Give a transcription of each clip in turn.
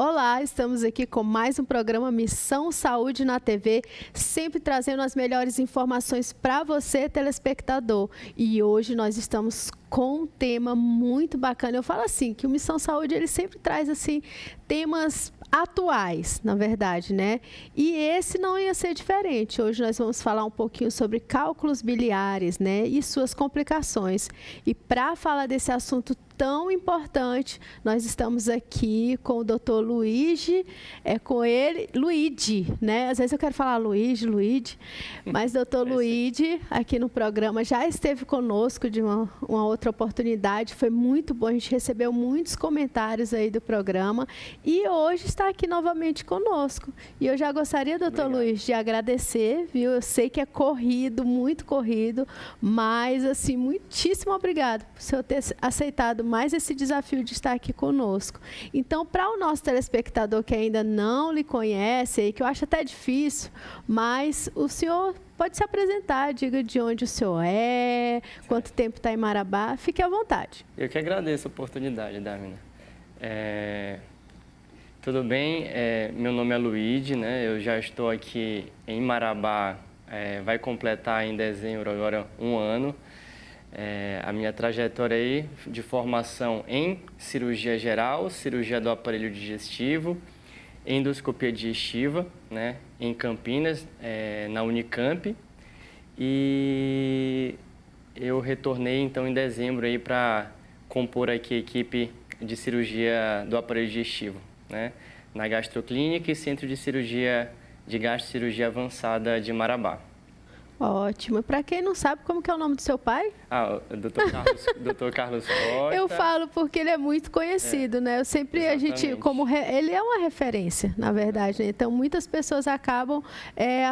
Olá, estamos aqui com mais um programa Missão Saúde na TV, sempre trazendo as melhores informações para você, telespectador. E hoje nós estamos com um tema muito bacana. Eu falo assim, que o Missão Saúde ele sempre traz assim temas atuais, na verdade, né? E esse não ia ser diferente. Hoje nós vamos falar um pouquinho sobre cálculos biliares, né? E suas complicações. E para falar desse assunto tão importante, nós estamos aqui com o Dr. Luigi, com ele, Luigi, né? Às vezes eu quero falar Luigi, mas Dr. Luigi, aqui no programa, já esteve conosco de uma outra oportunidade, foi muito bom, a gente recebeu muitos comentários aí do programa e hoje está aqui novamente conosco. E eu já gostaria, Dr. Luigi, de agradecer, viu? Eu sei que é corrido, muito corrido, mas, assim, muitíssimo obrigado por senhor ter aceitado mais esse desafio de estar aqui conosco. Então, para o nosso telespectador que ainda não lhe conhece, e que eu acho até difícil, mas o senhor pode se apresentar, diga de onde o senhor é, quanto tempo está em Marabá, fique à vontade. Eu que agradeço a oportunidade, Dávila. Tudo bem, meu nome é Luigi, né? Eu já estou aqui em Marabá, vai completar em dezembro agora um ano. A minha trajetória aí de formação em cirurgia geral, cirurgia do aparelho digestivo, endoscopia digestiva, né, em Campinas, na Unicamp. E eu retornei então em dezembro aí para compor aqui a equipe de cirurgia do aparelho digestivo, né, na Gastroclínica e Centro de Cirurgia de Gastrocirurgia Avançada de Marabá. Ótimo. Para quem não sabe, como que é o nome do seu pai? O Dr. Carlos Costa. Eu falo porque ele é muito conhecido, né? Eu sempre, ele é uma referência, na verdade, né? Então, muitas pessoas acabam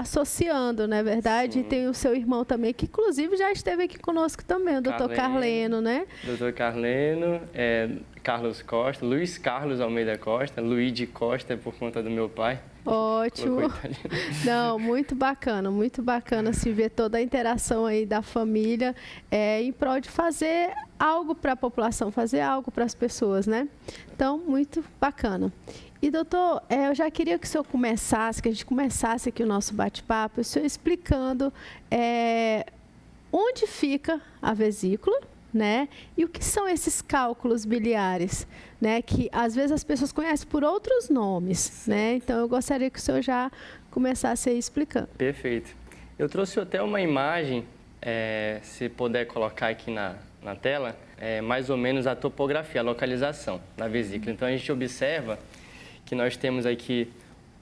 associando, não é verdade? Sim. E tem o seu irmão também, que inclusive já esteve aqui conosco também, o Dr. Carleno, né? Dr. Carleno, Carlos Costa, Luiz Carlos Almeida Costa, Luigi Costa, por conta do meu pai. Ótimo. Não, muito bacana se ver toda a interação aí da família em prol de fazer algo para a população, fazer algo para as pessoas, né? Então, muito bacana. E, doutor, eu já queria que o senhor que a gente começasse aqui o nosso bate-papo, o senhor explicando onde fica a vesícula, né? E o que são esses cálculos biliares, né? Que às vezes as pessoas conhecem por outros nomes, né? Então eu gostaria que o senhor já começasse aí explicando. Perfeito. Eu trouxe até uma imagem, se puder colocar aqui na tela, mais ou menos a topografia, a localização da vesícula. Então a gente observa que nós temos aqui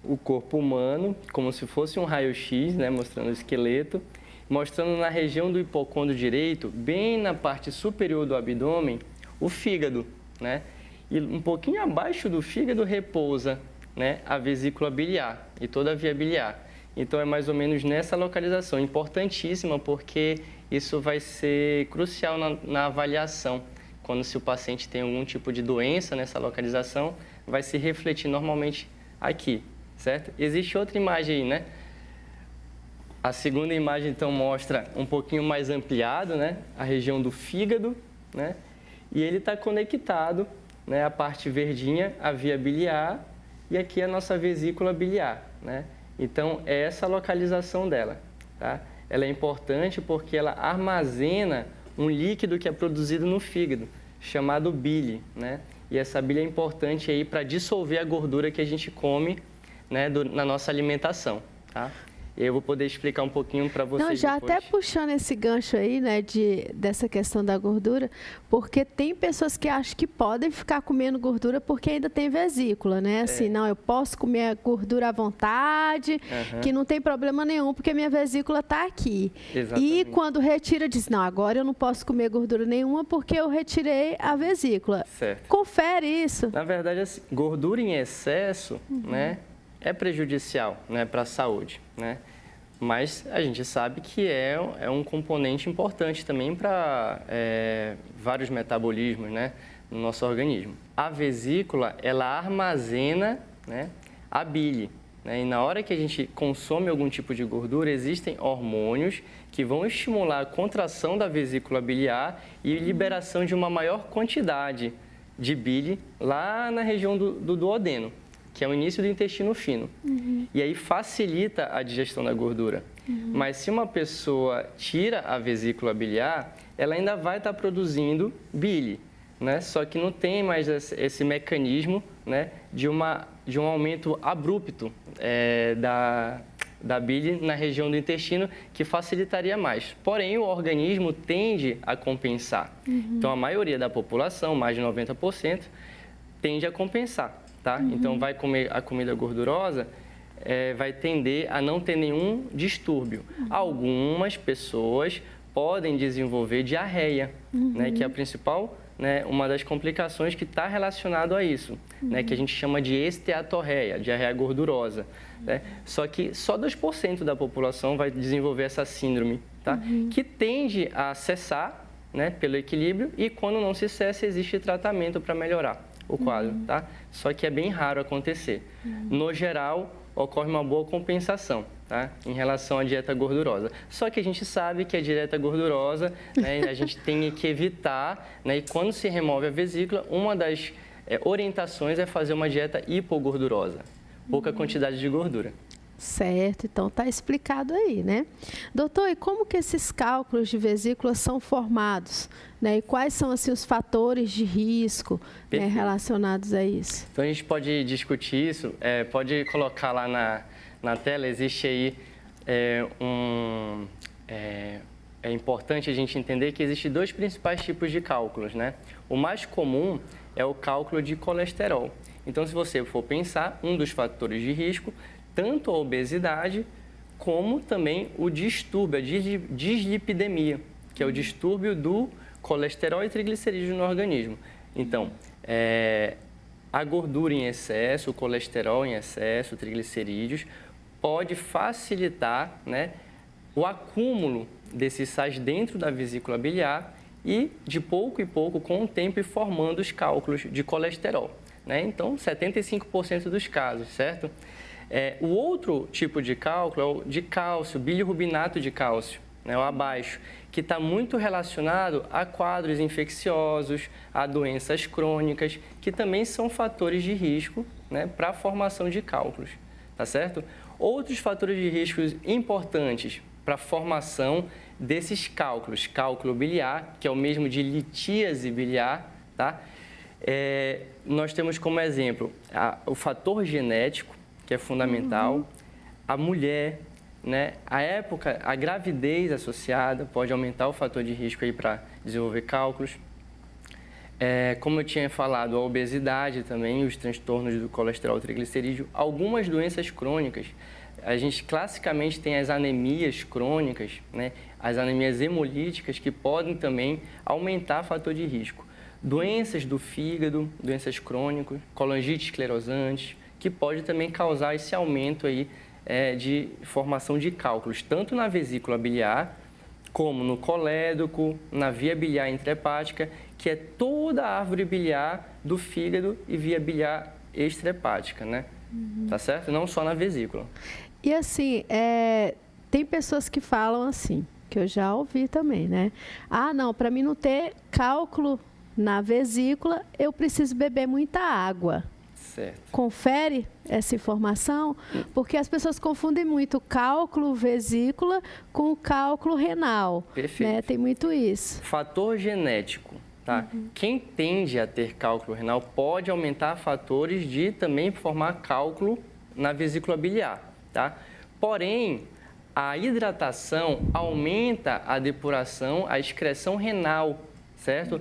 o corpo humano, como se fosse um raio-x, né? Mostrando o esqueleto, mostrando na região do hipocôndrio direito, bem na parte superior do abdômen, o fígado, né? E um pouquinho abaixo do fígado repousa, né, a vesícula biliar e toda a via biliar. Então é mais ou menos nessa localização, importantíssima porque isso vai ser crucial na avaliação. Quando se o paciente tem algum tipo de doença nessa localização, vai se refletir normalmente aqui, certo? Existe outra imagem aí, né? A segunda imagem, então, mostra um pouquinho mais ampliado, né, a região do fígado, né, e ele está conectado, né, a parte verdinha, a via biliar, e aqui a nossa vesícula biliar, né. Então, é essa a localização dela, tá? Ela é importante porque ela armazena um líquido que é produzido no fígado, chamado bile, né, e essa bile é importante aí para dissolver a gordura que a gente come, né, na nossa alimentação, tá? Eu vou poder explicar um pouquinho para vocês. Não, já depois. Até puxando esse gancho aí, né, dessa questão da gordura, porque tem pessoas que acham que podem ficar comendo gordura porque ainda tem vesícula, né? Assim, não, eu posso comer a gordura à vontade, que não tem problema nenhum, porque minha vesícula está aqui. Exatamente. E quando retira, diz, não, agora eu não posso comer gordura nenhuma porque eu retirei a vesícula. Certo. Confere isso. Na verdade, assim, gordura em excesso, né, é prejudicial, né, para a saúde, né? Mas a gente sabe que é um componente importante também para vários metabolismos, né, no nosso organismo. A vesícula, ela armazena, né, a bile, né? E na hora que a gente consome algum tipo de gordura, existem hormônios que vão estimular a contração da vesícula biliar e liberação de uma maior quantidade de bile lá na região do duodeno. que é o início do intestino fino. E aí facilita a digestão da gordura. Mas se uma pessoa tira a vesícula biliar, ela ainda vai estar produzindo bile, né? Só que não tem mais esse mecanismo, né, de um aumento abrupto da bile na região do intestino, que facilitaria mais. Porém, o organismo tende a compensar. Então, a maioria da população, mais de 90%, tende a compensar, tá? Então, vai comer a comida gordurosa, vai tender a não ter nenhum distúrbio. Algumas pessoas podem desenvolver diarreia, né, que é a principal, né, uma das complicações que está relacionado a isso, né, que a gente chama de esteatorreia, diarreia gordurosa. Né? Só que só 2% da população vai desenvolver essa síndrome, tá? Que tende a cessar, né, pelo equilíbrio, e quando não se cessa, existe tratamento para melhorar o quadro, tá? Só que é bem raro acontecer. No geral, ocorre uma boa compensação, tá? Em relação à dieta gordurosa. Só que a gente sabe que a dieta gordurosa, né, a gente tem que evitar, né, e quando se remove a vesícula, uma das orientações é fazer uma dieta hipogordurosa, pouca quantidade de gordura. Certo, então está explicado aí, né? Doutor, e como que esses cálculos de vesícula são formados? Né? E quais são, assim, os fatores de risco, né, relacionados a isso? Então, a gente pode discutir isso, pode colocar lá na tela, existe aí é importante a gente entender que existem dois principais tipos de cálculos, né? O mais comum é o cálculo de colesterol. Então, se você for pensar, um dos fatores de risco, tanto a obesidade, como também o distúrbio, a dislipidemia, que é o distúrbio do colesterol e triglicerídeos no organismo. Então, a gordura em excesso, o colesterol em excesso, triglicerídeos, pode facilitar, né, o acúmulo desses sais dentro da vesícula biliar e, de pouco em pouco, com o tempo, ir formando os cálculos de colesterol. Né? Então, 75% dos casos, certo? O outro tipo de cálculo é o de cálcio, bilirrubinato de cálcio, né, o abaixo, que está muito relacionado a quadros infecciosos, a doenças crônicas, que também são fatores de risco, né, para a formação de cálculos, tá certo? Outros fatores de risco importantes para a formação desses cálculos, cálculo biliar, que é o mesmo de litíase biliar, tá? Nós temos como exemplo o fator genético, que é fundamental, a mulher, né? A gravidez associada pode aumentar o fator de risco aí para desenvolver cálculos. Como eu tinha falado, a obesidade também, os transtornos do colesterol triglicerídeo, algumas doenças crônicas. A gente classicamente tem as anemias crônicas, né? As anemias hemolíticas, que podem também aumentar o fator de risco. Doenças do fígado, doenças crônicas, colangite esclerosante, que pode também causar esse aumento aí, de formação de cálculos, tanto na vesícula biliar, como no colédoco, na via biliar intrahepática, que é toda a árvore biliar do fígado e via biliar extrahepática, né? Tá certo? Não só na vesícula. E assim, tem pessoas que falam assim, que eu já ouvi também, né? Ah, não, para mim não ter cálculo na vesícula, eu preciso beber muita água. Certo. Confere essa informação, porque as pessoas confundem muito o cálculo vesícula com o cálculo renal. Perfeito. Né? Tem muito isso. Fator genético, tá? Quem tende a ter cálculo renal pode aumentar fatores de também formar cálculo na vesícula biliar, tá? Porém, a hidratação aumenta a depuração, a excreção renal, certo?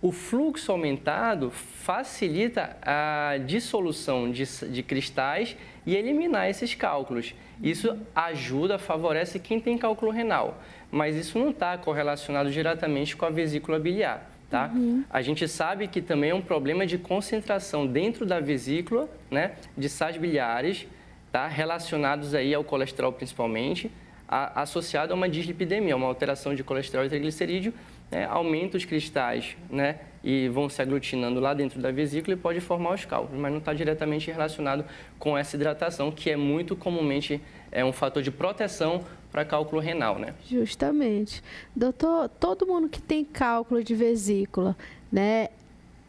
O fluxo aumentado facilita a dissolução de cristais e eliminar esses cálculos. Isso ajuda, favorece quem tem cálculo renal, mas isso não está correlacionado diretamente com a vesícula biliar, tá? A gente sabe que também é um problema de concentração dentro da vesícula, né, de sais biliares, tá, relacionados aí ao colesterol principalmente, associado a uma dislipidemia, uma alteração de colesterol e triglicerídeo, né, aumenta os cristais, né, e vão se aglutinando lá dentro da vesícula e pode formar os cálculos, mas não está diretamente relacionado com essa hidratação, que é muito comumente um fator de proteção para cálculo renal, né? Justamente. Doutor, todo mundo que tem cálculo de vesícula, né,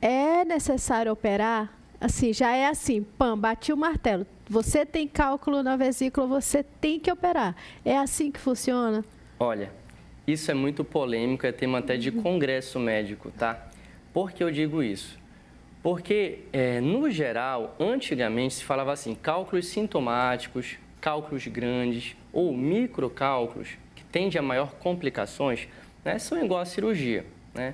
é necessário operar? assim, já é assim, pam, bati o martelo. Você tem cálculo na vesícula, você tem que operar. É assim que funciona? Olha, isso é muito polêmico, é tema até de congresso médico, tá? Por que eu digo isso? Porque, no geral, antigamente se falava assim, cálculos sintomáticos, cálculos grandes ou microcálculos, que tendem a maior complicações, né, são igual à cirurgia, né?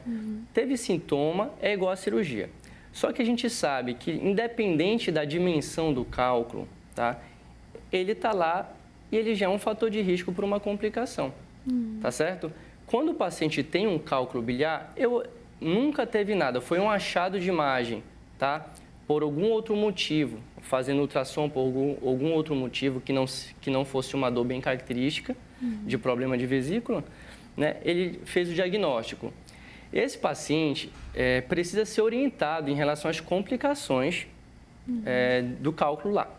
Teve sintoma, é igual à cirurgia. Só que a gente sabe que, independente da dimensão do cálculo, tá, ele está lá e ele já é um fator de risco para uma complicação, tá certo? Quando o paciente tem um cálculo biliar, nunca teve nada, foi um achado de imagem, tá? Por algum outro motivo, fazendo ultrassom por algum outro motivo que não fosse uma dor bem característica de problema de vesícula, né? Ele fez o diagnóstico. Esse paciente precisa ser orientado em relação às complicações do cálculo lá,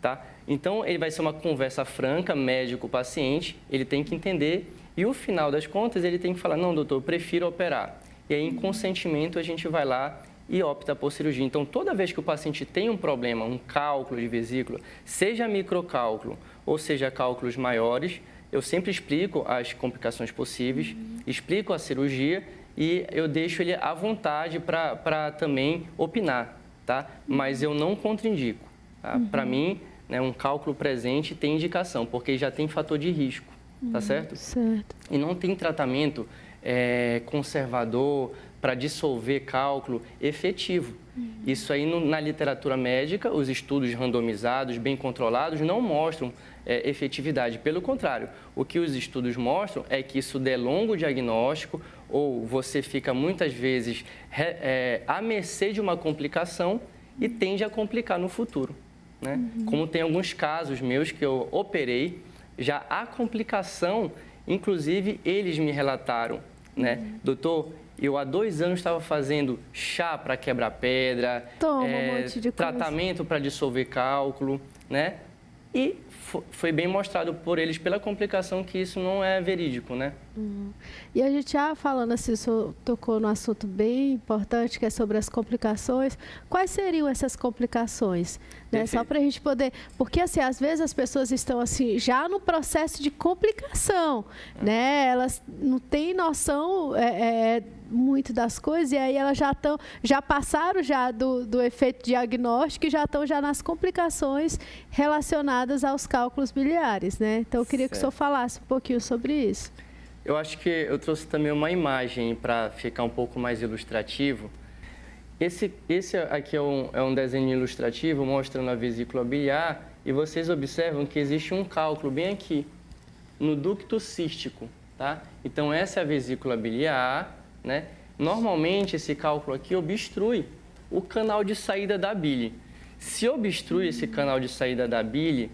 tá? Então, ele vai ser uma conversa franca, médico-paciente, ele tem que entender e, no final das contas, ele tem que falar, não, doutor, eu prefiro operar. E aí, em consentimento, a gente vai lá e opta por cirurgia. Então, toda vez que o paciente tem um problema, um cálculo de vesícula, seja microcálculo ou seja cálculos maiores, eu sempre explico as complicações possíveis, explico a cirurgia e eu deixo ele à vontade para também opinar, tá? Mas eu não contraindico, tá? Para mim, né, um cálculo presente tem indicação, porque já tem fator de risco, tá certo? Certo. E não tem tratamento conservador para dissolver cálculo efetivo. Isso aí na literatura médica, os estudos randomizados, bem controlados, não mostram efetividade. Pelo contrário, o que os estudos mostram é que isso delonga o diagnóstico ou você fica muitas vezes à mercê de uma complicação e tende a complicar no futuro, né? Como tem alguns casos meus que eu operei, já há complicação, inclusive eles me relataram, né? Doutor, eu há 2 anos estava fazendo chá para quebrar pedra, um monte de tratamento para dissolver cálculo, né? E foi bem mostrado por eles, pela complicação, que isso não é verídico, né? E a gente já falando assim, o senhor tocou num assunto bem importante, que é sobre as complicações. Quais seriam essas complicações? Né? Só para a gente poder... Porque, assim, às vezes as pessoas estão, assim, já no processo de complicação, né? Elas não têm noção muito das coisas e aí elas já passaram do efeito diagnóstico e já estão nas complicações relacionadas aos cálculos biliares, né? Então, eu queria que o senhor falasse um pouquinho sobre isso. Eu acho que eu trouxe também uma imagem para ficar um pouco mais ilustrativo. Esse aqui é um desenho ilustrativo mostrando a vesícula biliar e vocês observam que existe um cálculo bem aqui, no ducto cístico, tá? Então, essa é a vesícula biliar, né? Normalmente, esse cálculo aqui obstrui o canal de saída da bile. Se obstrui esse canal de saída da bile,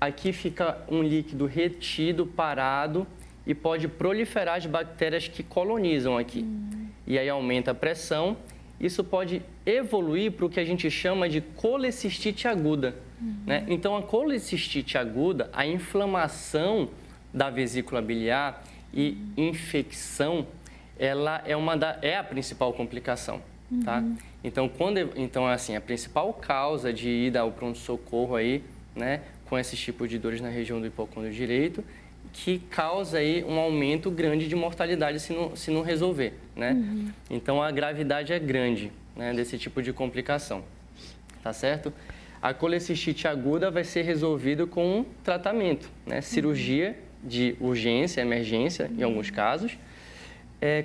aqui fica um líquido retido, parado, e pode proliferar as bactérias que colonizam aqui. E aí aumenta a pressão. Isso pode evoluir para o que a gente chama de colecistite aguda, né? Então, a colecistite aguda, a inflamação da vesícula biliar e infecção, ela é a principal complicação, tá? Então, assim, a principal causa de ida ao pronto-socorro aí, né, com esses tipos de dores na região do hipocôndrio direito, que causa aí um aumento grande de mortalidade se não resolver, né? Então, a gravidade é grande, né, desse tipo de complicação, tá certo? A colecistite aguda vai ser resolvida com um tratamento, né? Cirurgia de urgência, emergência, em alguns casos,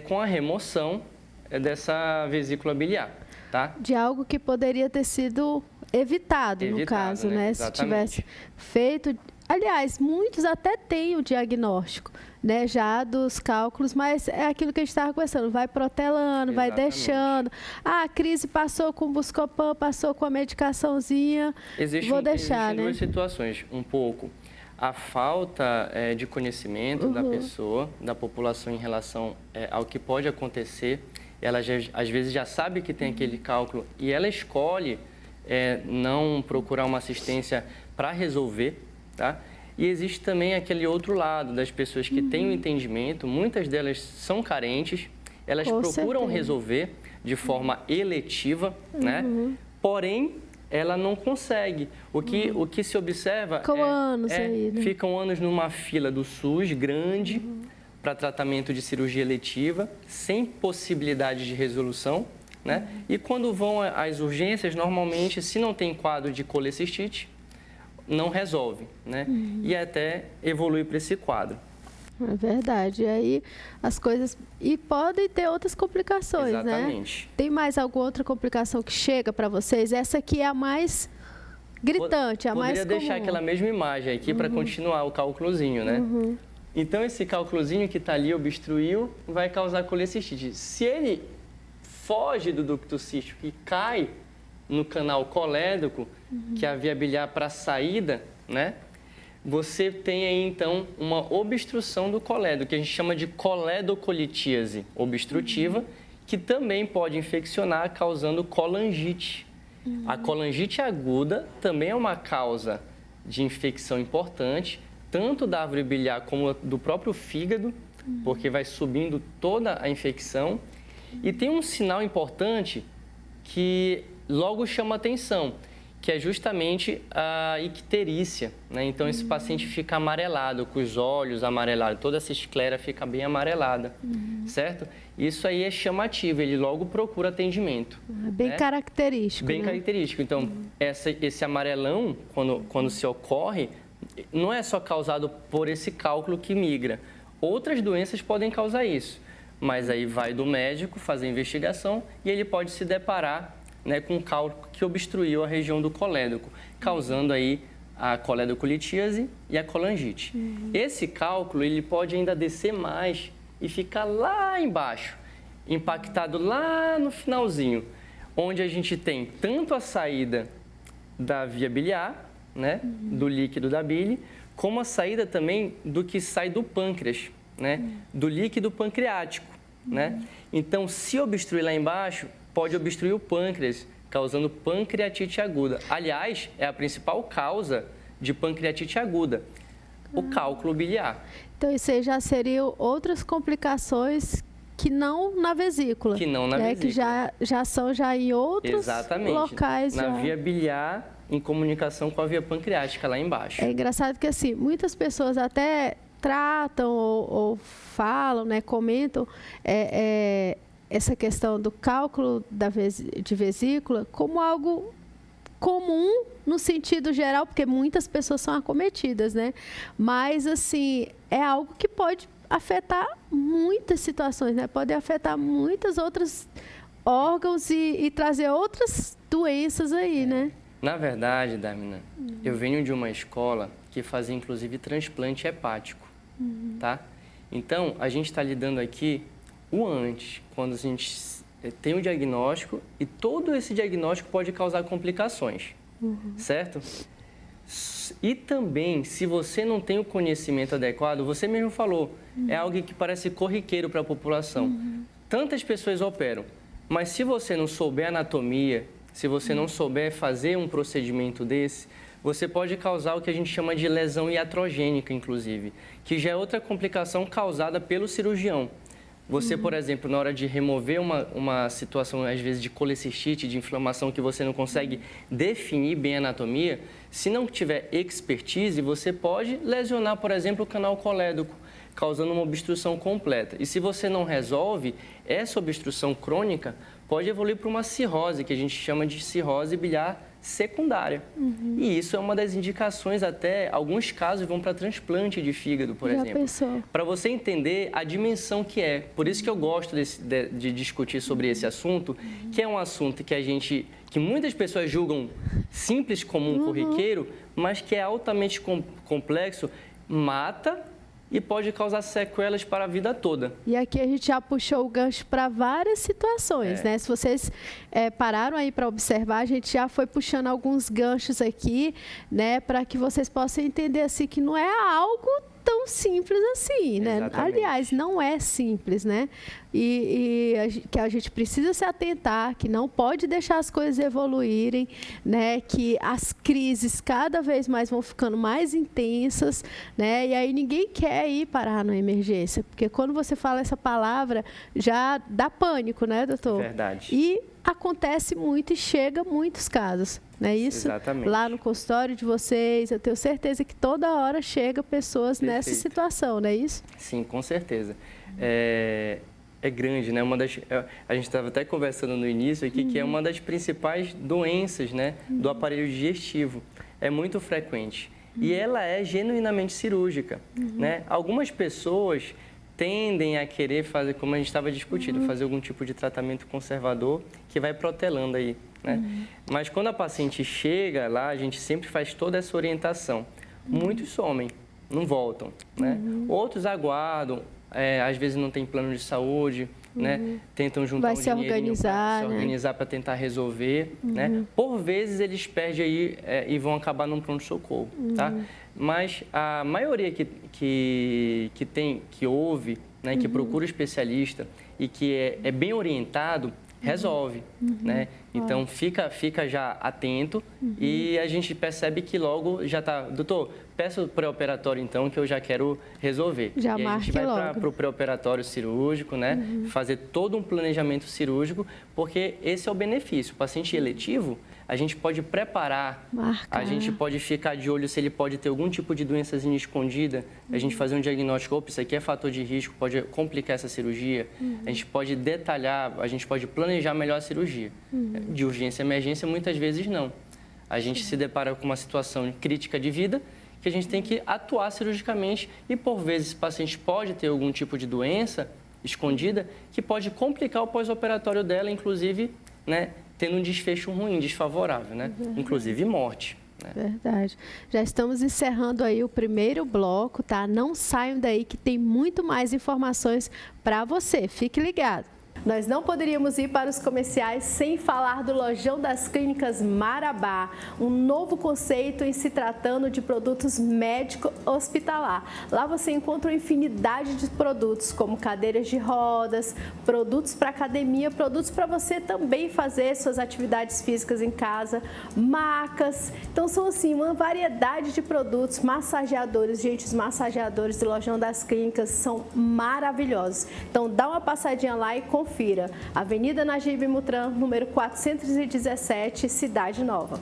com a remoção dessa vesícula biliar, tá? De algo que poderia ter sido evitado no caso, né? Se tivesse feito... Aliás, muitos até têm o diagnóstico, né, já dos cálculos, mas é aquilo que a gente estava conversando, vai protelando, vai deixando. A crise passou com o Buscopan, passou com a medicaçãozinha, vou deixar, existem duas situações, um pouco a falta de conhecimento da pessoa, da população em relação ao que pode acontecer. Ela às vezes já sabe que tem aquele cálculo e ela escolhe não procurar uma assistência para resolver, tá? E existe também aquele outro lado das pessoas que têm o entendimento, muitas delas são carentes, elas procuram resolver de forma eletiva, né? porém ela não consegue. O que se observa ficam anos aí, né? Ficam anos numa fila do SUS grande para tratamento de cirurgia eletiva, sem possibilidade de resolução, né? E quando vão às urgências, normalmente, se não tem quadro de colecistite, não resolve, né? E até evolui para esse quadro. É verdade. E aí as coisas... E podem ter outras complicações, Exatamente. Né? Tem mais alguma outra complicação que chega para vocês? Essa aqui é a mais gritante, a mais comum. Poderia deixar aquela mesma imagem aqui para continuar o cálculozinho, né? Então, esse cálculozinho que está ali, obstruiu, vai causar colecistite. Se ele foge do ducto cístico e cai no canal colédoco, que é a via biliar para a saída, né? Você tem aí, então, uma obstrução do colédoco, que a gente chama de coledocolitíase obstrutiva, que também pode infeccionar, causando colangite. A colangite aguda também é uma causa de infecção importante, tanto da árvore biliar como do próprio fígado, porque vai subindo toda a infecção. E tem um sinal importante que logo chama atenção, que é justamente a icterícia, né? Então, esse paciente fica amarelado, com os olhos amarelados, toda essa esclera fica bem amarelada, certo? Isso aí é chamativo, ele logo procura atendimento. Bem característico, Bem né? característico. Então, esse amarelão, quando se ocorre, não é só causado por esse cálculo que migra. Outras doenças podem causar isso, mas aí vai do médico fazer a investigação e ele pode se deparar, né, com um cálculo que obstruiu a região do colédoco, causando aí a coledocolitíase e a colangite. Esse cálculo ele pode ainda descer mais e ficar lá embaixo, impactado lá no finalzinho, onde a gente tem tanto a saída da via biliar, né, do líquido da bile, como a saída também do que sai do pâncreas, né, do líquido pancreático, né? Então, se obstruir lá embaixo, pode obstruir o pâncreas, causando pancreatite aguda. Aliás, é a principal causa de pancreatite aguda, o cálculo biliar. Então, isso aí já seriam outras complicações que não na vesícula. Que não na vesícula. Que já são em outros locais. Na via biliar, em comunicação com a via pancreática lá embaixo. É engraçado que, assim, muitas pessoas até tratam ou falam, né, comentam essa questão do cálculo de vesícula como algo comum no sentido geral, porque muitas pessoas são acometidas, né? Mas, assim, é algo que pode afetar muitas situações, né? Pode afetar muitas outras órgãos e trazer outras doenças aí, né? Na verdade, Darmina, eu venho de uma escola que fazia, inclusive, transplante hepático, tá? Então, a gente está lidando aqui o antes, quando a gente tem o diagnóstico e todo esse diagnóstico pode causar complicações, certo? E também, se você não tem o conhecimento adequado, você mesmo falou, é algo que parece corriqueiro para a população. Tantas pessoas operam, mas se você não souber anatomia, se você não souber fazer um procedimento desse, você pode causar o que a gente chama de lesão iatrogênica, inclusive, que já é outra complicação causada pelo cirurgião. Você, por exemplo, na hora de remover uma situação, às vezes, de colecistite, de inflamação, que você não consegue definir bem a anatomia, se não tiver expertise, você pode lesionar, por exemplo, o canal colédoco, causando uma obstrução completa. E se você não resolve, essa obstrução crônica pode evoluir para uma cirrose, que a gente chama de cirrose biliar secundária. E isso é uma das indicações, até alguns casos vão para transplante de fígado, por exemplo. Para você entender a dimensão que é. Por isso que eu gosto de discutir sobre esse assunto, que é um assunto que muitas pessoas julgam simples, comum, corriqueiro, mas que é altamente complexo, mata e pode causar sequelas para a vida toda. E aqui a gente já puxou o gancho para várias situações, né? Se vocês pararam aí para observar, a gente já foi puxando alguns ganchos aqui, né? Para que vocês possam entender assim que não é algo tão simples assim, né? Exatamente. Aliás, não é simples, né? Que a gente precisa se atentar, que não pode deixar as coisas evoluírem, né? Que as crises cada vez mais vão ficando mais intensas, né? E aí ninguém quer ir parar na emergência, porque quando você fala essa palavra, já dá pânico, né, doutor? Verdade. E acontece muito e chega muitos casos, não é isso? Exatamente. Lá no consultório de vocês, eu tenho certeza que toda hora chega pessoas nessa situação, não é isso? Sim, com certeza. É grande, né? A gente estava até conversando no início aqui que é uma das principais doenças, né, do aparelho digestivo. É muito frequente e ela é genuinamente cirúrgica, né? Algumas pessoas tendem a querer fazer, como a gente estava discutindo, fazer algum tipo de tratamento conservador que vai protelando aí, né? Mas quando a paciente chega lá, a gente sempre faz toda essa orientação. Muitos somem, não voltam, né? Outros aguardam. Às vezes não tem plano de saúde, né? Tentam juntar um dinheirinho para se organizar para tentar resolver, né? Por vezes eles perdem aí e vão acabar num pronto-socorro, tá? Mas a maioria que ouve, né? Que procura o especialista e que é bem orientado, resolve, né? Então fica já atento e a gente percebe que logo já está, doutor, peça o pré-operatório então que eu já quero resolver. Já e a gente vai para o pré-operatório cirúrgico, né? Fazer todo um planejamento cirúrgico, porque esse é o benefício. O paciente eletivo, a gente pode preparar, a gente pode ficar de olho se ele pode ter algum tipo de doençazinha escondida, a gente fazer um diagnóstico, opa, isso aqui é fator de risco, pode complicar essa cirurgia, a gente pode detalhar, a gente pode planejar melhor a cirurgia. De urgência e emergência, muitas vezes não. A gente se depara com uma situação crítica de vida que a gente tem que atuar cirurgicamente e, por vezes, esse paciente pode ter algum tipo de doença escondida que pode complicar o pós-operatório dela, inclusive, né, tendo um desfecho ruim, desfavorável, né? Inclusive morte. Né? Verdade. Já estamos encerrando aí o primeiro bloco, tá? Não saiam daí que tem muito mais informações para você. Fique ligado. Nós não poderíamos ir para os comerciais sem falar do Lojão das Clínicas Marabá, um novo conceito em se tratando de produtos médico-hospitalar. Lá você encontra uma infinidade de produtos, como cadeiras de rodas, produtos para academia, produtos para você também fazer suas atividades físicas em casa, macas. Então são assim uma variedade de produtos, massageadores. Gente, os massageadores do Lojão das Clínicas são maravilhosos. Então dá uma passadinha lá e confira. Avenida Najib Mutran, número 417, Cidade Nova.